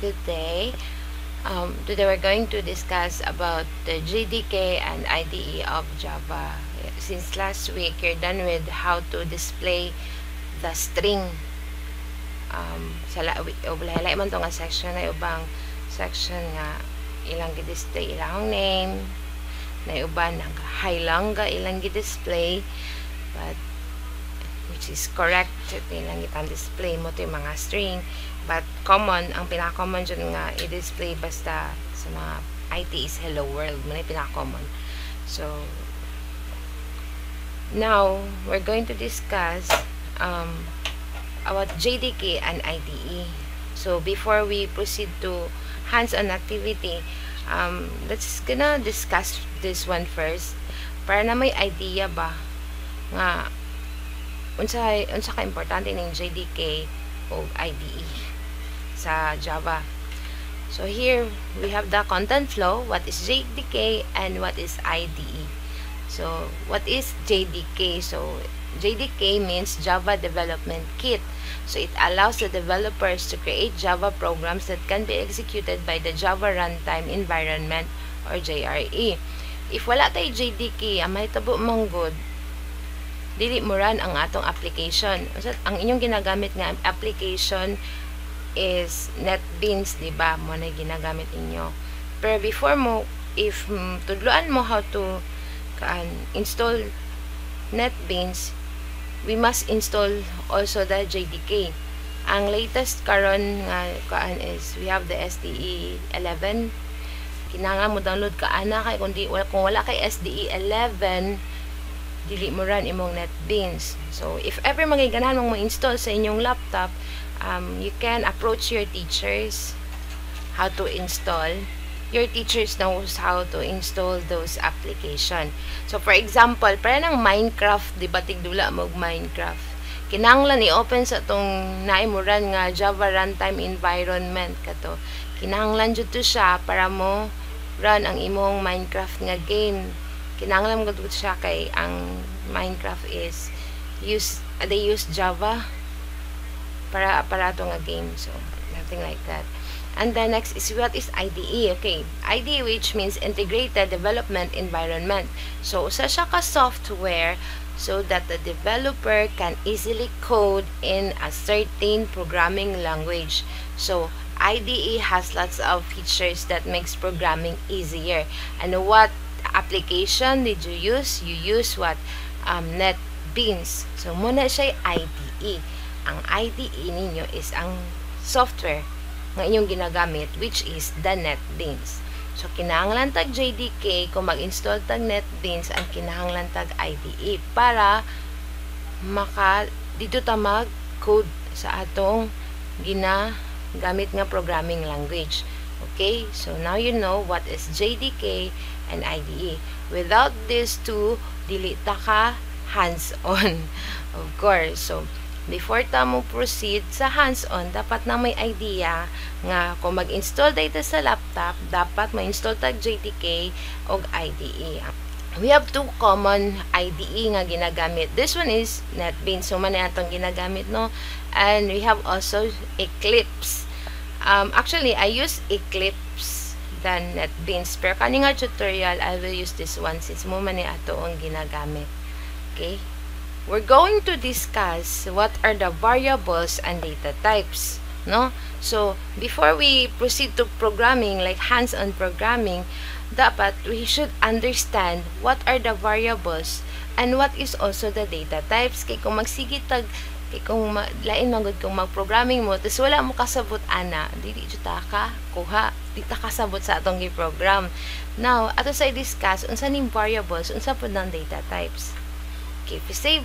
good day. Today we're going to discuss about the JDK and IDE of Java. Since last week, you're done with how to display the string. Lahi man to nga section na ubang section nga ilang gi-display ilang name, na uban high lang ga ilang gi-display, but which is correct ilang itang display mo to yung mga string, but common, ang pinaka-common dyan nga i-display basta sa mga IT is hello world mo na yung pinaka-common. So now we're going to discuss about JDK and IDE. So before we proceed to hands-on activity, let's gonna discuss this one first para na may idea ba nga unsa ka importante ning JDK o IDE sa Java. So here we have the content flow, what is JDK and what is IDE. So what is JDK? So JDK means Java Development Kit. So it allows the developers to create Java programs that can be executed by the Java Runtime Environment or JRE. If wala tay JDK, ang mahitabo mong good, dili mo run ang atong application. Ang inyong ginagamit nga application is NetBeans, diba? Mo na ginagamit inyo. Pero before mo, if tudloan mo how to install NetBeans, we must install also the JDK. Ang latest karon nga is we have the SDE 11. Kinahanglan mo download ka ana kay kung wala kay SDE 11, dili mo run imong NetBeans. So if ever magiganahan mong mo-install sa inyong laptop, you can approach your teachers how to install. Your teachers knows how to install those application. So for example, para ng Minecraft, di ba tigdula mo Minecraft, kinahanglan i-open sa tong naimuran nga Java Runtime Environment kato. Kinahanglan jud to siya para mo run ang imong Minecraft nga game. Kinahanglan mo gud siya kay ang Minecraft is they use Java para aparato nga game. So nothing like that. And then next is what is IDE. Okay, IDE, which means Integrated Development Environment. So usa siya ka software so that the developer can easily code in a certain programming language. So IDE has lots of features that makes programming easier. And what application did you use? You use what? NetBeans. So muna siya IDE. Ang IDE ninyo is ang software nga inyong ginagamit, which is the NetBeans. So kinahanglan tag JDK kung mag-install tag NetBeans, ang kinahanglan tag IDE para dito ta mag-code sa atong ginagamit nga programming language. Okay, so now you know what is JDK and IDE. Without these two, dili ta ka hands-on, of course. So before ta mo proceed sa hands-on, dapat na may idea nga kung mag-install data sa laptop, dapat ma-install tag JDK o IDE. We have two common IDE nga ginagamit. This one is NetBeans, so man atong ginagamit, no? And we have also Eclipse. Actually, I use Eclipse than NetBeans, pero kani nga tutorial, I will use this one since mo man ato ang ginagamit. Okay? We're going to discuss what are the variables and data types, no? So before we proceed to programming, like hands-on programming, dapat we should understand what are the variables and what is also the data types. Kay kung magsigit tag kung lain magud kung mag-programming mo tes wala mo kasabot ana, dili jud ta ka kuha, di ta kasabot sa atong gi-program. Now ato sa discuss unsa ning variables, unsa pud nang data types. Okay, if you say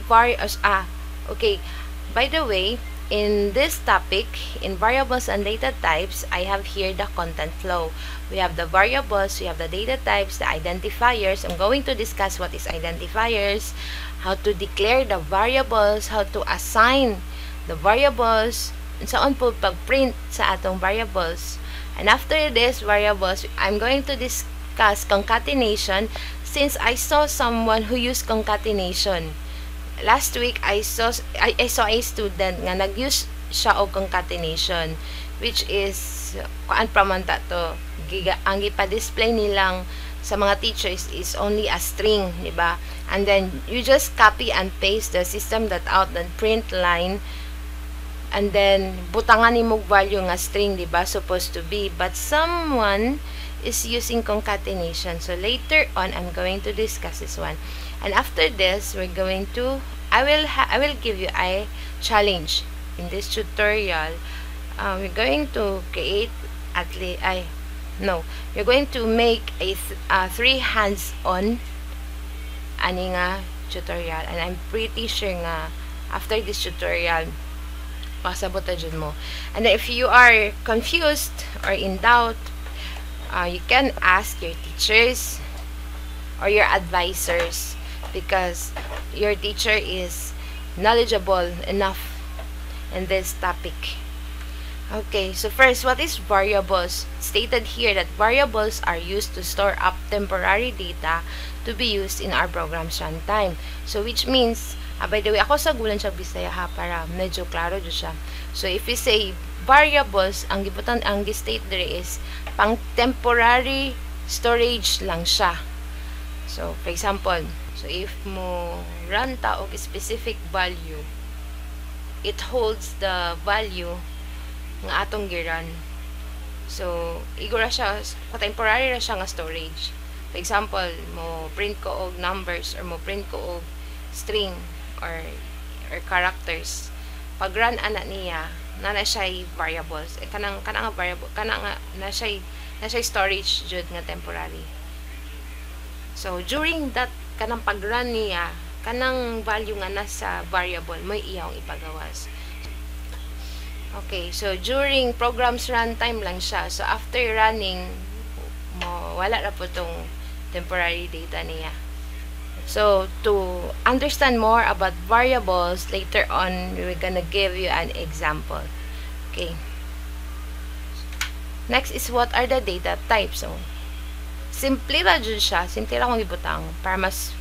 okay, by the way, in this topic, in variables and data types, I have here the content flow. We have the variables, we have the data types, the identifiers. I'm going to discuss what is identifiers, how to declare the variables, how to assign the variables, and saan po pag-print sa atong variables. And after this variables, I'm going to discuss concatenation, since I saw someone who used concatenation. Last week, I saw a student nga nag-use siya og concatenation. which is kuan pramanta to ang gipa-display nilang sa mga teachers is only a string, di ba? And then you just copy and paste the system that out and print line, and then butangan nimo value nga string, di ba, supposed to be, but someone is using concatenation. So later on I'm going to discuss this one, and after this we're going to I will give you a challenge in this tutorial. We're going to create at least you're going to make a 3 hands-on ani nga tutorial, and I'm pretty sure nga after this tutorial pasabot na jud mo. And then if you are confused or in doubt, you can ask your teachers or your advisors, because your teacher is knowledgeable enough in this topic. Okay, so first, what is variables? Stated here that variables are used to store up temporary data to be used in our program's runtime. So which means, by the way, ako sa gulan siya Bisaya ha, para medyo klaro dyan siya. So if we say variables, ang gibutan ang state there is pang temporary storage lang siya. So for example, so if mo run ta og specific value, it holds the value nga atong giran. So igura siya temporary ra siya nga storage. For example, mo print ko og numbers or mo print ko og string or characters. Pag run ana niya, na siya variables. Kanang variable, na siya storage jud nga temporary. So during that kanang pag-run niya, kanang value nga nasa variable mo iyang ipagawas. Okay, so during program's runtime lang siya. So after running mo, wala na po tong temporary data niya. So to understand more about variables, later on we're gonna give you an example. Okay. Next is what are the data types. So simple ra jud siya, simple ra kong ibutang para mas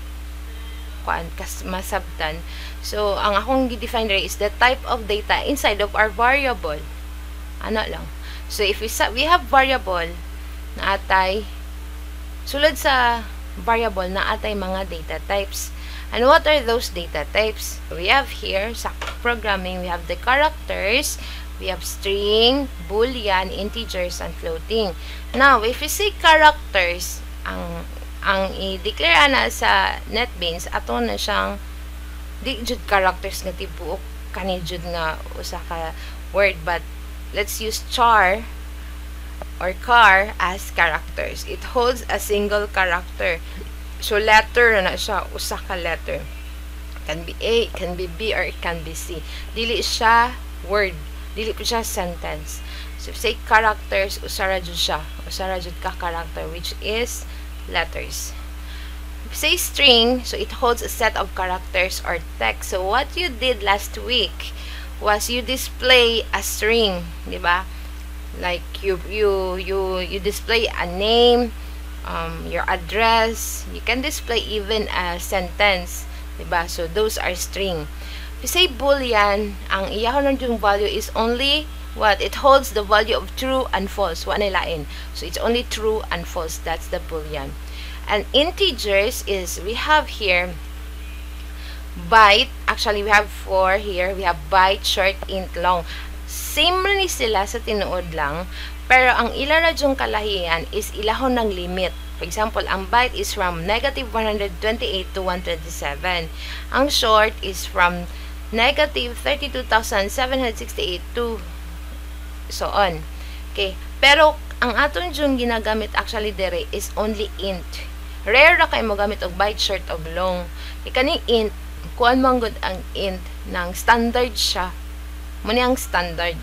masabtan. So ang akong gi-define is the type of data inside of our variable. Ano lang. So if we have variable na atay sulod sa variable na atay mga data types. And what are those data types? We have here sa programming, we have the characters, we have string, boolean, integers, and floating. Now, if we say characters, ang i-declare na sa NetBeans, ato na siyang di jud characters nga tibuok kani jud nga usa ka word, but let's use char or car as characters. It holds a single character. So letter na siya, usa ka letter. Can be A, can be B, or it can be C. Dili siya word, dili po siya sentence. So if say characters, usara jud siya, usara jud ka character, which is letters. If say string, so it holds a set of characters or text. So what you did last week was you display a string, di ba? Like you display a name, your address. You can display even a sentence, di ba? So those are string. If you say boolean, ang iyahon yung value is only what? It holds the value of true and false. Wa na lain. So it's only true and false. That's the boolean. And integers is, we have here byte. Actually, we have 4 here. We have byte, short, int, long. Same rin sila sa tinuod lang. Pero ang ilara yung kalahian is ilahon ng limit. For example, ang byte is from negative 128 to 127. Ang short is from negative 32,768 to so on. Okay. Pero ang aton yung ginagamit actually dere is only int. Rare na kayo magamit og byte, short, og long. Kaning int, kuan man gud ang int ng standard siya. Muna ang standard.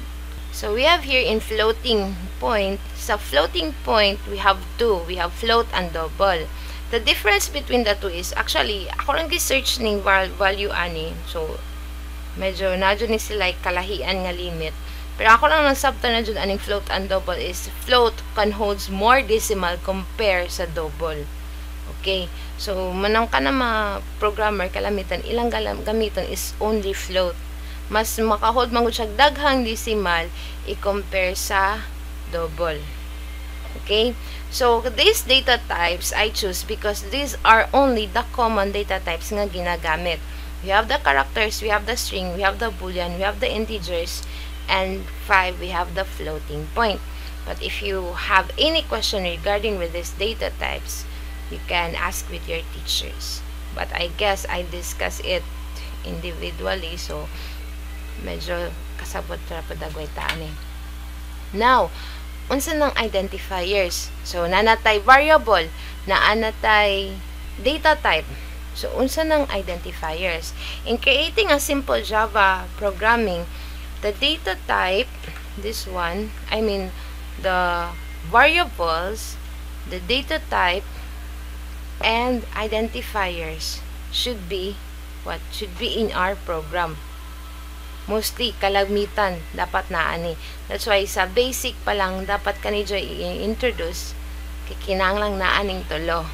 So we have here in floating point. Sa floating point, we have two. We have float and double. The difference between the two is actually ako lang gi-search ning value ani. So medyo nadyo ni sila kalahian nga limit. Pero ako lang nagsabta na dyan aning float and double is float can holds more decimal compare sa double. Okay. So manang ka na mga programmer kalamitan ilang gamiton is only float. mas makahold mangud siya daghang decimal i-compare sa double. Okay? So, these data types I choose because these are only the common data types nga ginagamit. We have the characters, we have the string, we have the boolean, we have the integers, and 5, we have the floating point. But if you have any question regarding with these data types, you can ask with your teachers. But I guess I discuss it individually, so medyo kasabot ra po dagway taan eh. Now, unsa nang identifiers? So, nanatay variable, naanatay data type. So, unsa nang identifiers? In creating a simple Java programming, the data type, this one, I mean, the variables, the data type, and identifiers should be what? Should be in our program. Mostly, kalamitan, dapat naani. That's why, sa basic pa lang, dapat kanidyo i-introduce, kikinanglang naaning tulo.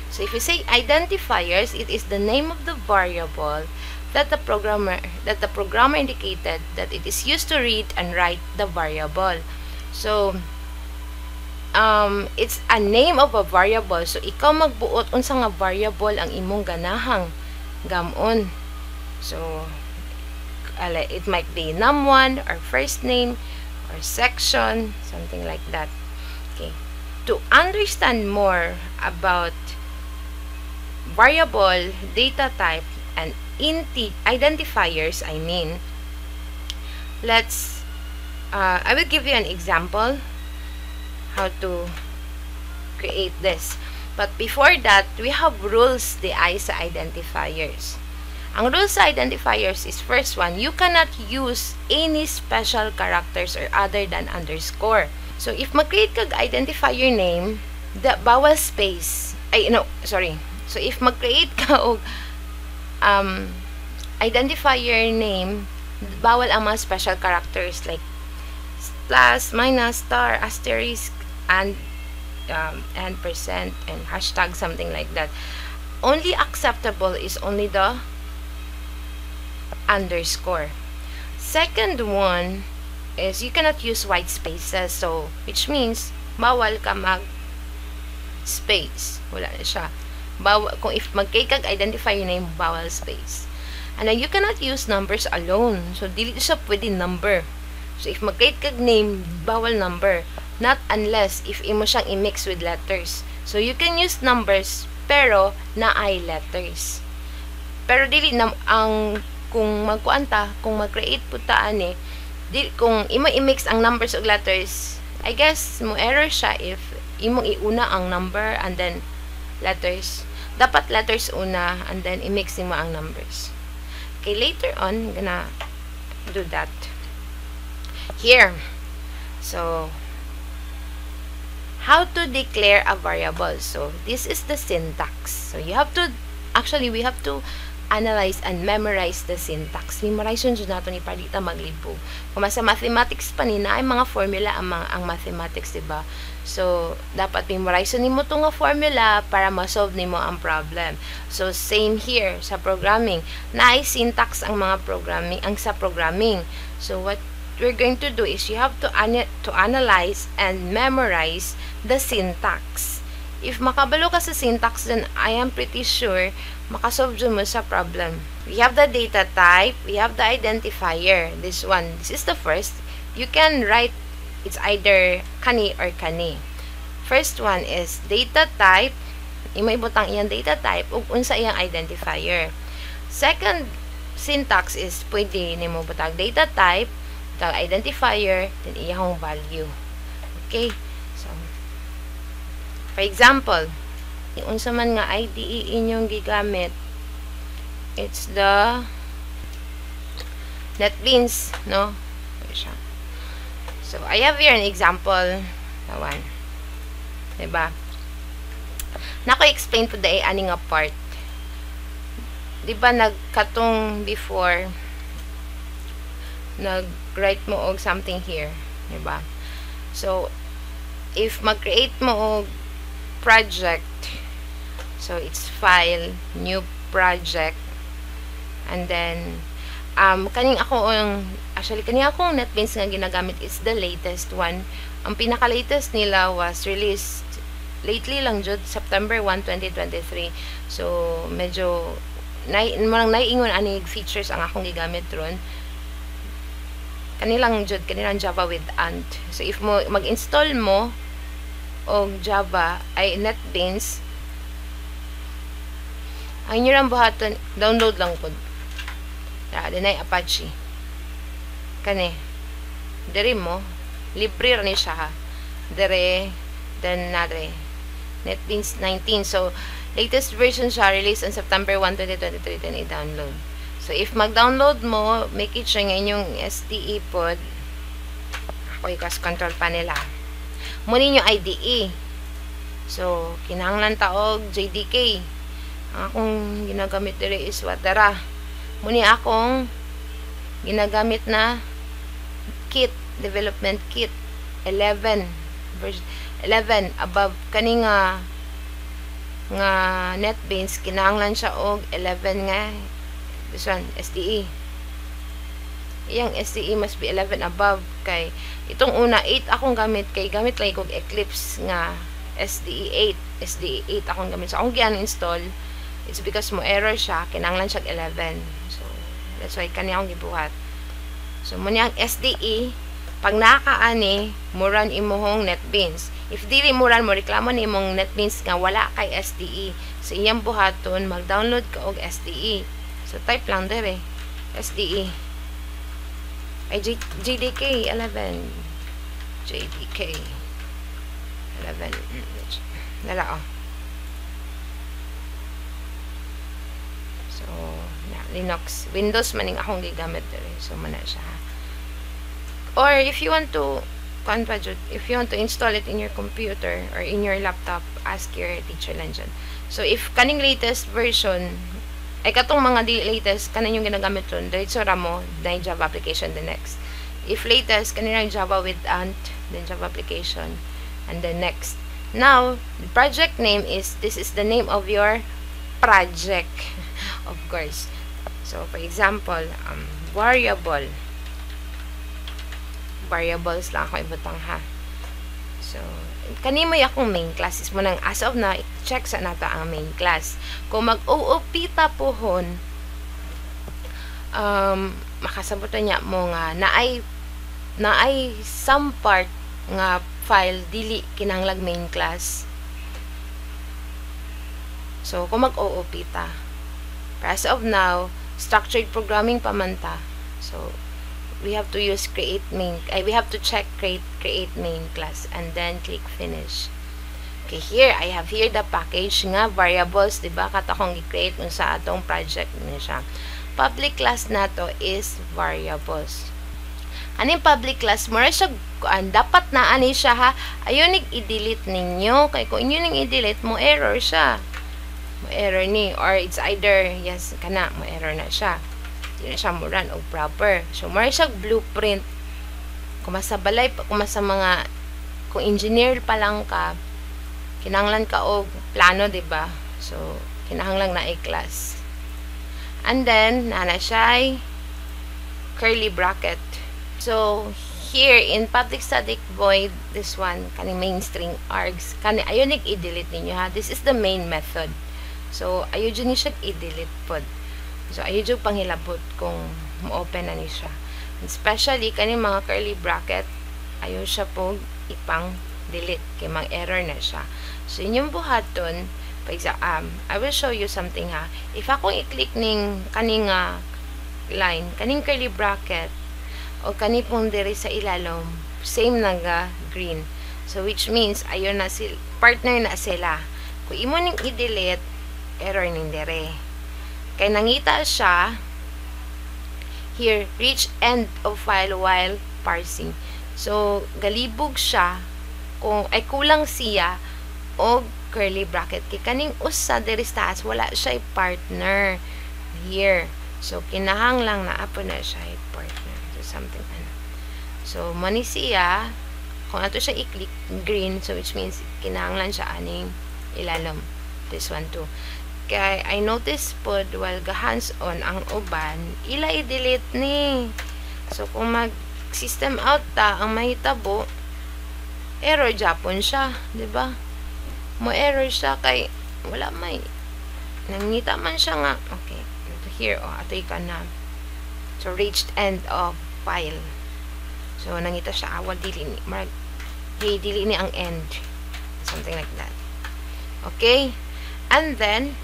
So, if you say identifiers, it is the name of the variable that the programmer indicated that it is used to read and write the variable. So, it's a name of a variable. So, ikaw magbuot unsa nga variable ang imong ganahang gamon. So, it might be num1 or first name or section, something like that. Okay. To understand more about variable, data type, and identifiers, I mean, let's I will give you an example how to create this. But before that, we have rules di ay sa identifiers. Ang rules sa identifiers is first one, you cannot use any special characters or other than underscore. So, if mag-create kag identifier name, bawal space. So, if mag-create ka og identifier name, bawal ang mga special characters like plus, minus, star, asterisk, and percent, and hashtag, something like that. Only acceptable is only the underscore. Second one is you cannot use white spaces, so which means bawal ka mag space, wala na siya. Bawal, kung if magkikag identify your name, bawal space. And then you cannot use numbers alone, so dili siya pwede number. So if mag-create kag name, bawal number, not unless if imo siyang i-mix with letters. So you can use numbers pero na ay letters. Pero dili na ang kung magkuanta, kung mag-create po taan eh, kung imo i-mix ang numbers ug letters, I guess mo error siya if imong iuna ang number and then letters. Dapat letters una and then i-mix mo ang numbers. Okay, later on, I'm gonna do that here. So, how to declare a variable? So, this is the syntax. So, you have to, actually, we have to analyze and memorize the syntax. Memorize yun dyan nato ni Pardita maglibog. Kung sa mathematics pa ni na ay mga formula ang mathematics, diba? So, dapat memorize ni mo itong formula para ma-solve ni mo ang problem. So, same here sa programming. Na ay syntax ang mga programming, ang sa programming. So, what we're going to do is you have to analyze and memorize the syntax. If makabalo ka sa syntax, then I am pretty sure makasolve mo sa problem. We have the data type, we have the identifier. This one, this is the first. You can write, it's either kani or kani. First one is data type. Imo ibutang iyang data type ug unsa iyang identifier. Second syntax is pwede nimo butang data type, butang identifier, then iyang value. Okay? So, for example, unsa man nga IDE inyong gigamit, it's the NetBeans, no? So, I have here an example. Tawan. Diba? Nako-explain to the ani nga part. Diba nagkatong before, nag-write mo og something here. Diba? So, if mag-create mo og project, so it's file, new project, and then kaning ako actually kaning akong NetBeans nga ginagamit is the latest one. Ang pinaka-latest nila was released lately lang jud, September 1, 2023. So medyo naiingon ani features ang akong gigamit ron. Kanilang Java with Ant. So if mo mag-install mo og Java ay NetBeans, ang inyo lang buhaton, download lang po. Dinay Apache. Kani. Dere mo. Libre rin siya ha. Dere. Then nare. NetBeans 19. So, latest version siya released on September 1, 2023. Then i-download. So, if mag-download mo, make it siya ng inyong SDE pod. Ako ikas control panel ha. Muna yung IDE. So, kinahanglan taog JDK. Ang akong ginagamit dere is Watara. Muna akong ginagamit na kit, development kit 11 version 11 above kani nga NetBeans kinahanglan siya og 11 nga this one SDE. Iyang SDE must be 11 above kay itong una 8 akong gamit kay gamit lang kog Eclipse nga SDE 8 akong gamit. So akong gi-uninstall, it's because mo error siya, kinahanglan siya 11. So that's why kani akong gibuhat. So muna ang SDE, pag nakaani mo run imuhong NetBeans. If dili mo run mo reklamo ni imong NetBeans nga wala kay SDE. So iyang buhaton mag-download ka og SDE. So type lang dere SDE. Ay JDK 11. JDK 11. Nala So Linux, Windows maning akong gigamit dere. So mana siya. Or if you want to install it in your computer or in your laptop, ask your teacher lang dyan. So if kaning latest version ay katong mga latest kanan yung ginagamit ron, diretso ra mo na Java application the next. If latest kanina Java with Ant, then Java application, and then next. Now the project name is, this is the name of your project of course. So for example, variables lang ako ibutang ha. So kanimo akong main class is mo nang as of na check sa nato ang main class. Kung mag-OOP ta pohon, makasabutan niya mo nga naay some part nga file dili kinahanglan main class. So kung mag-OOP ta, as of now structured programming pamanta. So we have to use we have to check create main class and then click finish. Okay, here I have here the package nga variables, diba? Katakong i-create sa atong project niya siya. Public class nato is variables. Aning public class mo ra siya dapat na ani siya ha. Ayon i-delete ninyo kay kung inyo ning i-delete mo error siya. Mo error ni, or it's either yes kana mo error na siya. Hindi na siya mo run o proper. So mo ra siya blueprint. Kung sa balay, kung sa mga kung engineer pa lang ka, kinahanglan ka og plano, diba? So kinahanglan na i-class. And then nana siya curly bracket. So here in public static void, this one kani main string args kani ayon i-delete ninyo ha. This is the main method. So ayo jud ni siya i-delete pod. So ayo jud panghilabot kung mo-open na ni siya. Especially kani mga curly bracket, ayo siya po ipang delete kay mang error na siya. So inyong buhaton, for example, I will show you something ha. If ako i-click ning kaning line, kaning curly bracket o kani pong diri sa ilalom, same naga green. So which means ayo na partner na sila. Kung imo ning i-delete, error ning dere. Kay nangita siya here, reach end of file while parsing. So galibog siya kung ay kulang siya o curly bracket kay kaning usa diri sa taas wala siya partner here. So kinahanglang na apo na siya partner. So something ano. So mani siya kung ato siya i-click green, so which means kinahanglan siya aning ilalom. This one too. Kaya I notice pod while hands-on ang uban, ila i-delete ni. So kung mag system out ta ang mahitabo, error japon siya, di ba? Mo error siya kay wala may nangita man siya nga. Okay, here atoy ka na. So reached end of file. So nangita siya awal dili ni dili ni ang end, something like that. Okay, and then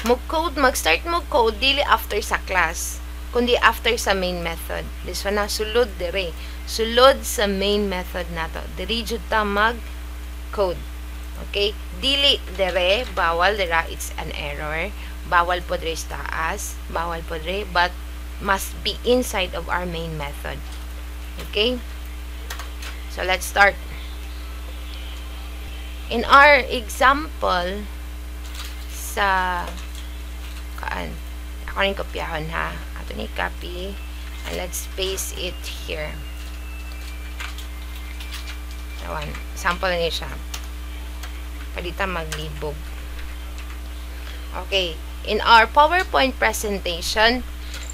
mag-start mo code dili after sa class, kundi after sa main method. This one na sulod dire, sulod sa main method nato. Diri jud ta mag code. Okay, dili dire, bawal dira, it's an error. Bawal po dire sa taas, bawal po dire, but must be inside of our main method. Okay, so let's start. In our example sa ako rin kopyahon ha, ato ni copy and let's paste it here. Awan, sample na siya. Palita maglibog. Okay, in our PowerPoint presentation,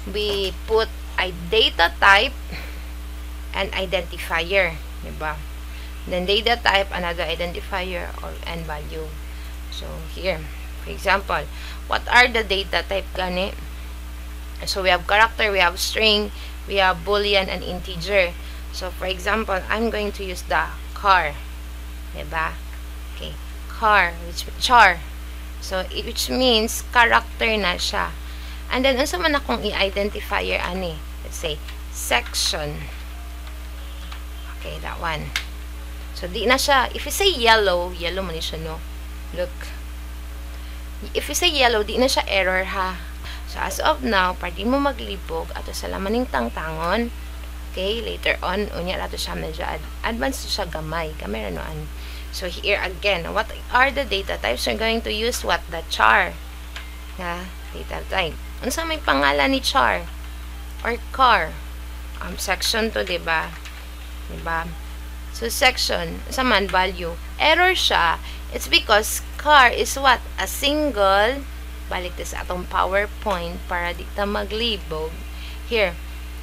we put a data type and identifier, diba? Then data type, another identifier or and value. So here, for example, what are the data type gani? So we have character, we have string, we have boolean and integer. So for example, I'm going to use the car, diba? Okay, car, which char. So which means character na siya. And then unsa man akong i-identifier ani? Let's say section. Okay, that one. So di na siya, if you say yellow, yellow man siya, no? Look. If you say yellow, di na siya error ha. So as of now, pwede mo maglibog ato sa lamaning tangtangon. Okay, later on unya ato siya medyo advanced siya gamay. Kamera noan. So here again, what are the data types? We're going to use what? The char. Yeah, data type. Unsa may pangalan ni char or car? Section to, diba? Diba? So section, sa man value. Error siya. It's because car is what? A single. Balik this atong PowerPoint para di ta maglibog. Here,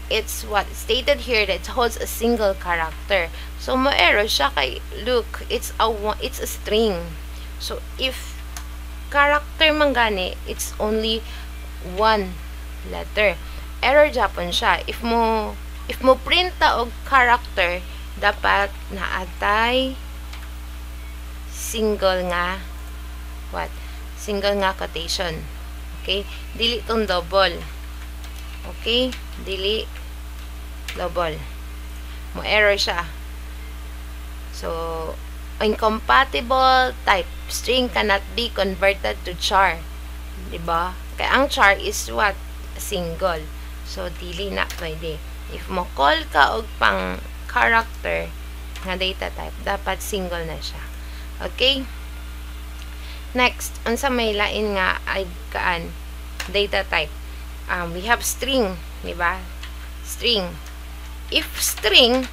it's what stated here that it holds a single character. So mo error siya kay look, it's a string. So if character man gani, it's only one letter. Error japon siya. If mo print ta og character, dapat naatay single nga what? Single nga quotation. Okay? Dili tong double. Okay? Dili double. Mo error siya. So, incompatible type. String cannot be converted to char. Diba? Kaya ang char is what? Single. So, dili na pwede. If mo call ka og pang character nga data type, dapat single na siya. Okay? Next, unsa may lain nga ay kaan data type. We have string, di ba? String. If string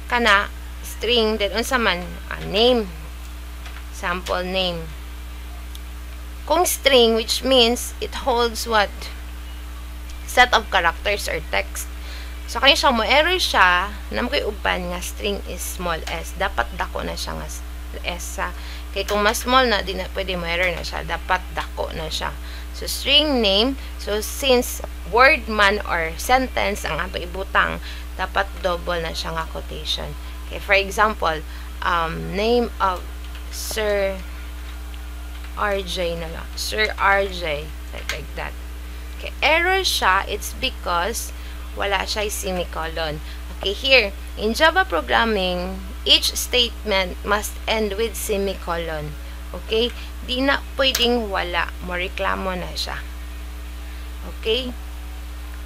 kana string, then unsa man name, sample name. Kung string, which means it holds what? Set of characters or text. So kani siya mo error siya, nam koy uban nga string is small s. Dapat dako na siya nga s sa. Kaya kung mas small na, di na pwede mo error na siya. Dapat dako na siya. So string name, so since word man or sentence ang ato ibutang, dapat double na siya nga quotation. Okay, for example, name of Sir RJ na lang. Sir RJ. Like that. Okay, error siya, it's because wala siya semicolon. Okay, here, in Java programming, each statement must end with semicolon. Okay? Di na pwedeng wala. Moreklamo na siya. Okay?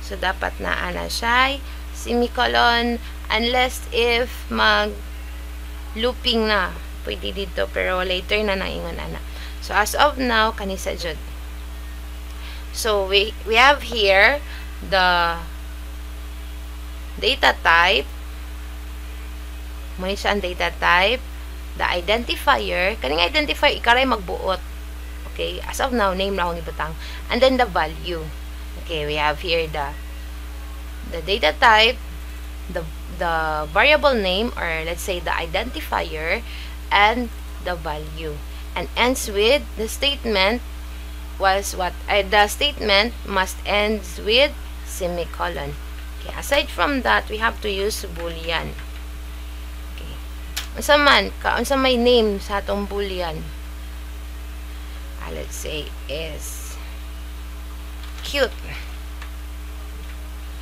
So, dapat na ana siya semicolon unless if mag-looping na. Pwede dito, pero later na naingon ana. So, as of now, kanisa jud. So, we have here the data type. Muna siya ang data type. The identifier. Kaning identifier, ikaray magbuot. Okay, as of now, name lang akong ibutang. And then the value. Okay, we have here the data type, the variable name, or let's say the identifier, and the value. And ends with the statement was what? The statement must end with semicolon. Okay, aside from that, we have to use boolean. Okay. Unsa may name sa atong boolean? Let's say is cute.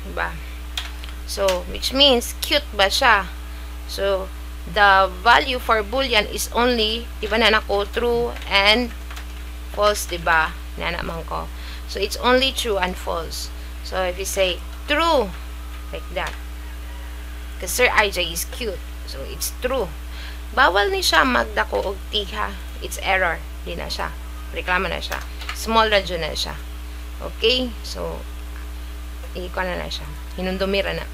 Diba? So, which means cute ba siya? So, the value for boolean is only, diba na ko, true and false, diba? Nanaman ko. So, it's only true and false. So, if you say true, like that. Because Sir IJ is cute. So, it's true. Bawal ni siya magdako og tiha. It's error. Di na siya. Reklamo na siya. Small radyo na siya. Okay? So, ikuha na siya. Hinundumira na.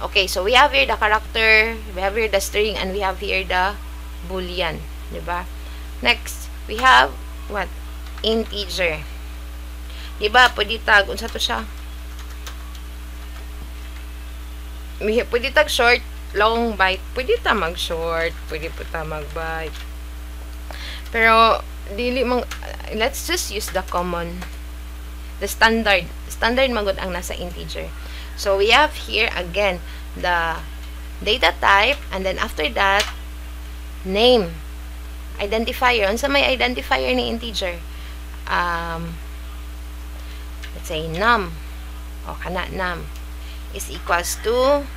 Okay, so we have here the character, we have here the string, and we have here the boolean. Diba? Next, we have what? Integer. Diba? Pwede tag. Unsa to siya? Pwede tag short, long, byte. Pwede ta mag-short. Pwede po ta mag-byte. Pero, let's just use the common, the standard magod ang nasa integer. So we have here again the data type, and then after that name, identifier. Unsa may identifier ni integer? Let's say num, o kana num is equals to,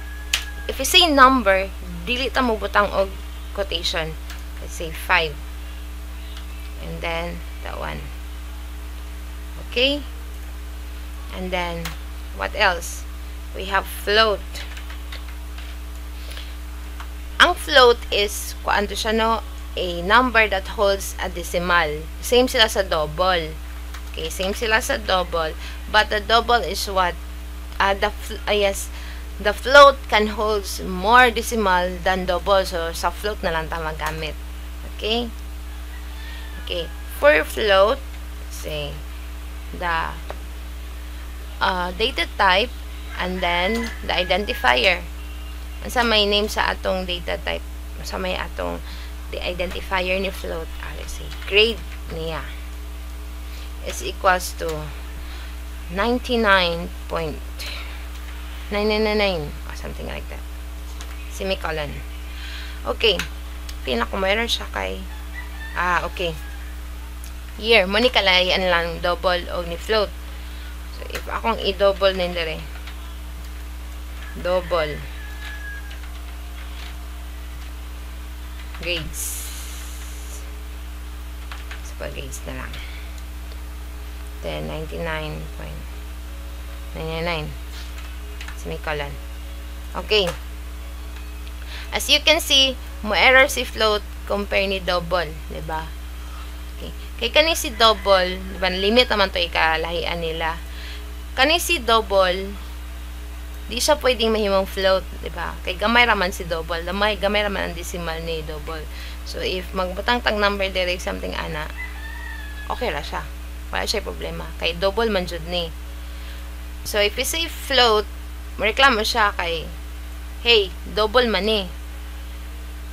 if you say number, dili ta mo butang og quotation. Let's say 5. And then that one. Okay? And then what else? We have float. Ang float is kuan to siya, no, a number that holds a decimal. Same sila sa double. Okay, same sila sa double, but the double is what? The float can hold more decimal than double, so sa float na lang ta magamit. Okay? Okay, for float, say the data type, and then the identifier. Unsa may name sa atong data type? Unsa may atong the identifier ni float? Let's say grade niya is equals to 99.999 or something like that. Semicolon. Okay. Pinaka-error siya kay okay. Here, mo ni kalayan lang double o ni float. So, if akong i-double na dire, double grades. So, grades na lang. Then, 99.999. Semicolon. Okay. As you can see, mo error si float compare ni double. Diba? Okay. Kay kani si double, diba, limit naman to ikalahian nila. Kani si double, di siya pwedeng mahimong float, diba? Kay gamay raman si double, gamay raman ang decimal ni double. So, if magbutang tag number direct something ana, okay ra siya. Wala siya problema. Kay double man jud ni. So, if you say float, mareklamo siya kay, hey, double man ni.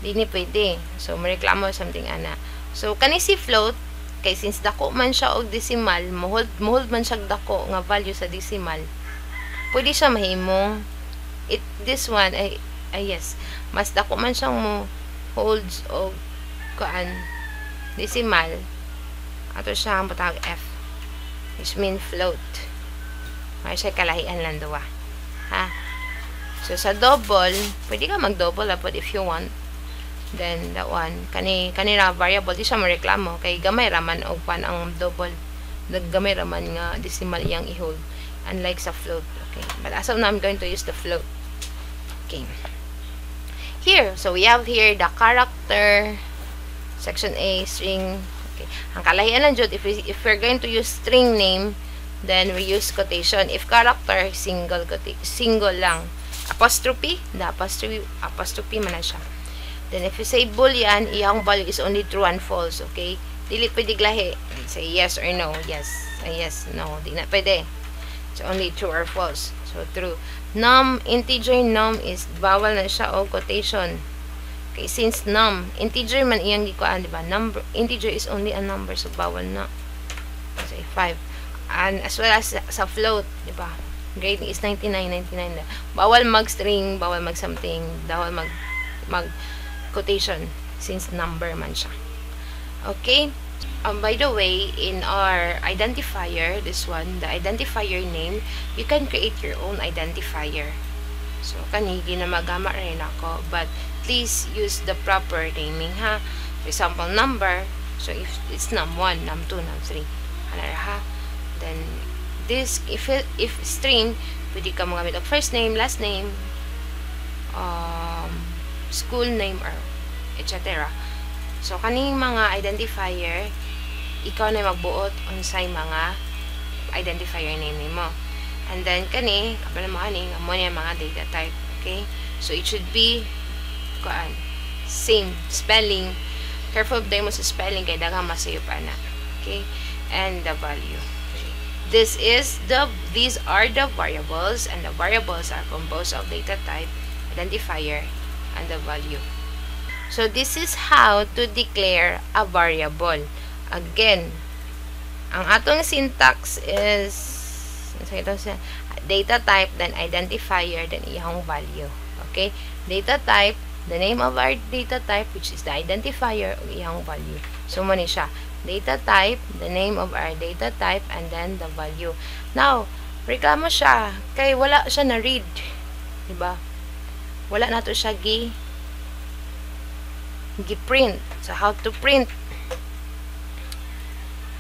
Di ni pwede. So, mareklamo something ana. So, kani si float, kay since dako man siya og decimal, muhold man siya dako nga value sa decimal, pwede siya mahimong this one yes, mas dako man siyang mo holds og kuan decimal, ato siya ang butang f, which mean float. May siya kalahian lang duwa, ha. So sa double, pwede ka mag double apod if you want. Then that one, kanina variable di siya mareklamo kay gamay raman og pan ang double, gamay raman nga decimal iyang i-hold, unlike sa float. Okay, but as of now I'm going to use the float. Okay, here, so we have here the character, section A, string. Okay, ang kalahian lang jud, if we're going to use string name, then we use quotation. If character, single lang, apostrophe, the apostrophe man na siya. Then if you say boolean, iyang value is only true and false. Okay, Dili pwede glahi. Say yes or no. Yes. Yes, no. Di na pwede. It's only true or false. So, true. Num, integer num is bawal na siya o quotation. Okay, since num, integer man iyang gikuan, di ba? Number, integer is only a number, so bawal na. Say 5. And as well as sa float, di ba? Grading is 99, 99 na. Bawal mag-string, bawal mag-something, bawal mag-quotation, since number man siya. Okay? By the way, in our identifier, this one, the identifier name, you can create your own identifier. So, kanigi na magama rin ako, but please use the proper naming, ha? For example, number, so if it's num1, num2, num3, ha? Then, this, if string, pwede ka magamit of first name, last name, school name, or etc. So, kaning mga identifier, ikaw na magbuot unsay mga identifier name mo. And then, kani, kapag mo kani, amo niya mga data type. Okay? So, it should be, same spelling. Careful tayo mo sa spelling, kaya dagang masayop na. Okay? And the value. These are the variables, and the variables are composed of data type, identifier, and the value. So, this is how to declare a variable. Again, ang atong syntax is data type, then identifier, then iyang value. Okay? Data type, the name of our data type, which is the identifier, o iyang value. So, muna siya. Data type, the name of our data type, and then the value. Now, reklamo siya, kay wala siya na-read. Diba? Wala na to siya gi-print. So, how to print?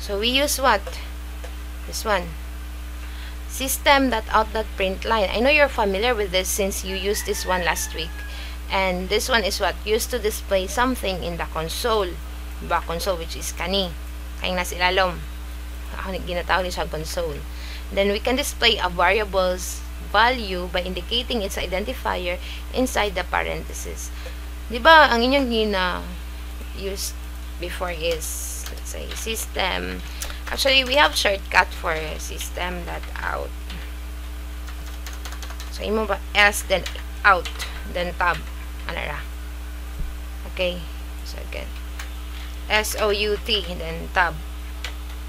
So, we use what? This one. System.out.println. I know you're familiar with this since you used this one last week. And this one is what? Used to display something in the console. Diba? Console, which is kani. Kayong nasa ilalom. Ako ginatawag niya siya console. Then, we can display a variable's value by indicating its identifier inside the parentheses. Diba? Ang inyong used before is, let's say, system. Actually, we have shortcut for system.out. So, imo ba S, then out, then tab. Ano ra? Okay. So, again. SOUT, then tab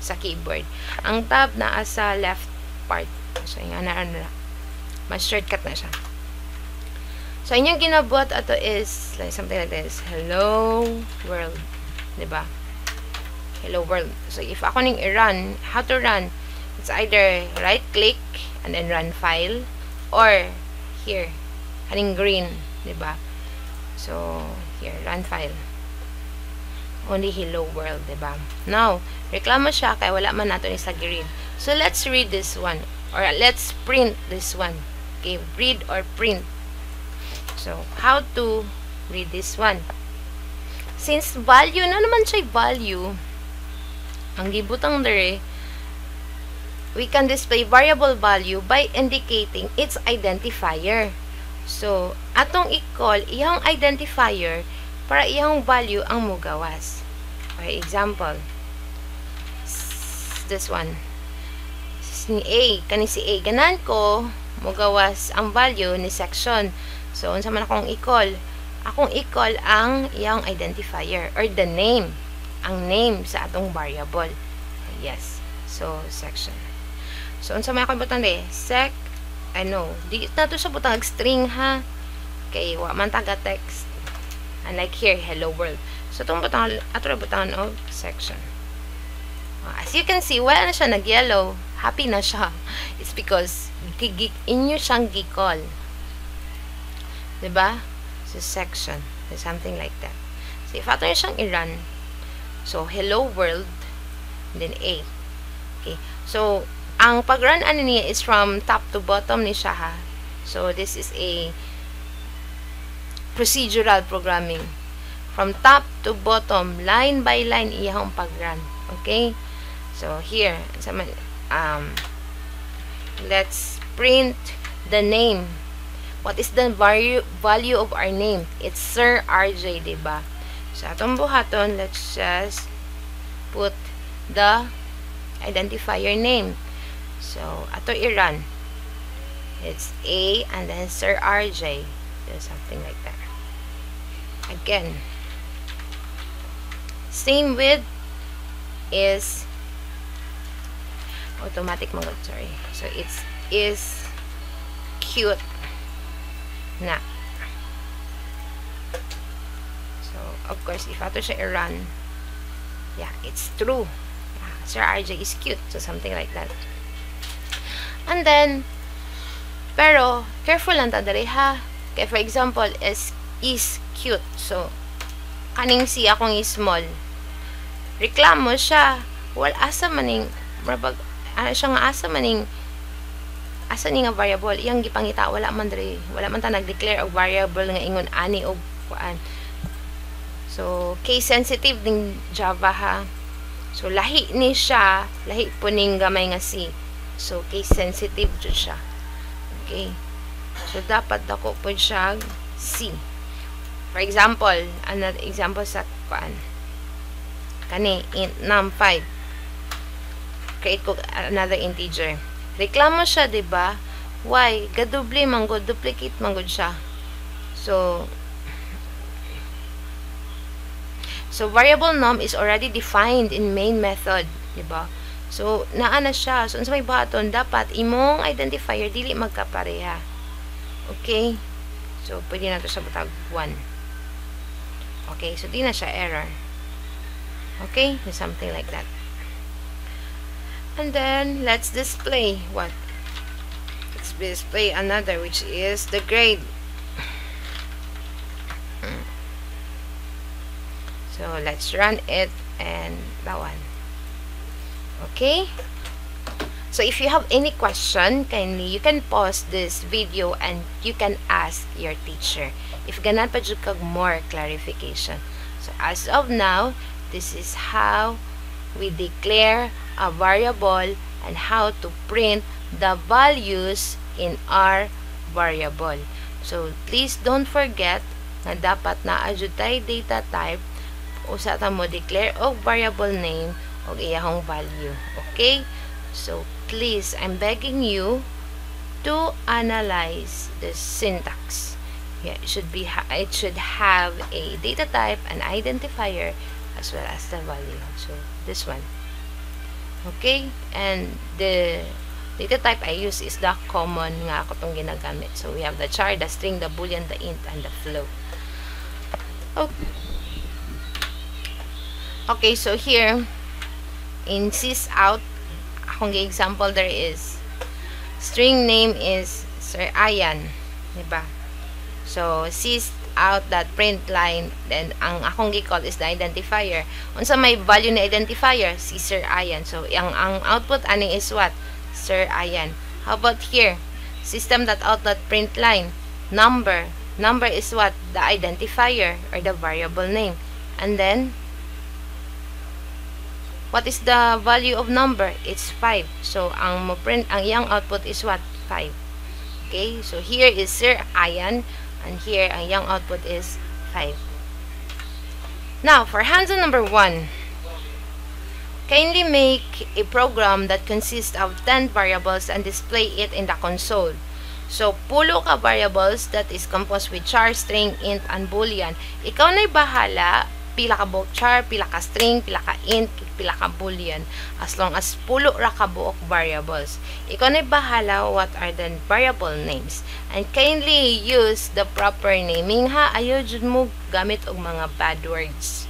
sa keyboard. Ang tab na sa left part. So, yung ano. Mas shortcut na siya. So, inyong ginabuhat ato is like something like this. Hello world. Diba? Hello world. So, if ako ning i-run, how to run? It's either right-click and then run file, or here, haning green. Diba? So, here, run file. Only hello world. Diba? Now, reklamo siya kaya wala man nato ni sa green. So, let's read this one. Or, let's print this one. Okay, read or print. So, how to read this one? Since value, na naman siya value, ang gibutang dere, we can display variable value by indicating its identifier. So, atong i-call iyang identifier para iyang value ang mugawas. For example, this one. Ni A, kani si A. Ganan ko, mugawas ang value ni section. So, unsa man akong i-call? Akong i-call ang iyang identifier or the name. Ang name sa atong variable. Yes. So, section. So, unsa man akong butang de? Di na to sa butang string ha. Okay, wa man taga text. Unlike here, hello world. So, itong butang, ato butang of section. As you can see, wala na siya nag-yellow. Happy na siya. It's because inyo siyang gi-call. Diba? So, section. So, something like that. So, if ato nyo siyang i-run, so, hello world, then A. Okay. So, ang pag-run ano niya is from top to bottom ni siya ha. So, this is a procedural programming. From top to bottom, line by line, iyahong pag-run. Okay? So, here, let's print the name. What is the value of our name? It's Sir RJ, diba? So, atong buhaton, let's just put the identifier name. So, ato i-run. It's A and then Sir RJ. So, something like that. Again. Same with is automatic mode, sorry. So, it's is cute na. So, of course, if ato siya i-run, yeah, it's true. Yeah, Sir RJ is cute. So, something like that. And then, pero, careful lang ta dali ha. Okay, for example, is cute. So, kaning si akong small. Reklamo siya. Wala asa maning, ano siya nga asa maning, asa ni nga variable. Iyang gipangita, wala man dali. Wala man ta nag-declare og variable nga ingon ani og kuan. So, case sensitive ding Java ha. So, lahi ni siya, lahi po ning gamay nga si. So, case sensitive jud siya. Okay. So, dapat dako po siya C. For example, another example sa kuan. Kani, int num5. Create ko another integer. Reklamo siya, diba? Why? Gaduble manggod, duplicate manggod siya. So, variable num is already defined in main method, diba? So, naa na siya. So, sa may button, dapat imong identifier dili magkapareha. Okay? So, pwede na ito sa butag 1. Okay? So, di na siya error. Okay? So, something like that. And then, let's display what? Let's display another, which is the grade. So, let's run it and that one. Okay? So, if you have any question, kindly, you can pause this video and you can ask your teacher. If ganan pa jud kag more clarification. So, as of now, this is how we declare a variable and how to print the values in our variable. So, please don't forget na dapat naa jud tay data type usa ta mo declare og variable name og iyahong value. Okay? So, please, I'm begging you to analyze the syntax. Yeah, it should have a data type, an identifier, as well as the value. So, this one. Okay? And the data type I use is the common nga ako tong ginagamit. So, we have the char, the string, the boolean, the int, and the float. Okay. Okay, so here, in sysout, akong example there is string name is Sir Ayan, diba? So, sysout that print line, then ang akong gi-call is the identifier. Unsa may value na identifier? Si Sir Ayan. So, ang output ani is what? Sir Ayan. How about here? System.out.print line. Number. Number is what? The identifier or the variable name. And then, what is the value of number? It's 5. So, ang iyang output is what? 5. Okay? So, here is Sir Ayan. And here, ang iyang output is 5. Now, for hands-on number 1. Kindly make a program that consists of 10 variables and display it in the console. So, pulo ka variables that is composed with char, string, int, and boolean. Ikaw na'y bahala pila ka buok char, pila ka string, pila ka int, pila ka boolean, as long as pulo ra ka buok variables. Ikaw na bahala what are the variable names. And kindly use the proper naming ha. Ayaw jud mo gamit og mga bad words.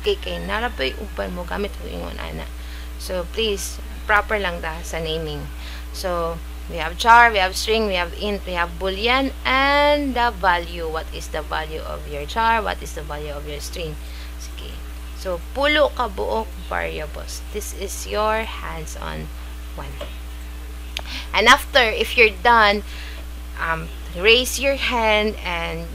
Okay, kay narapay uban mo gamit og ingon ana. So please, proper lang ta sa naming. So we have char, we have string, we have int, we have boolean, and the value. What is the value of your char? What is the value of your string? Okay. So, pulo ka buok variables. This is your hands-on one. And after, if you're done, raise your hand and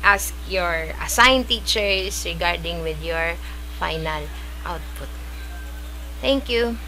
ask your assigned teachers regarding with your final output. Thank you.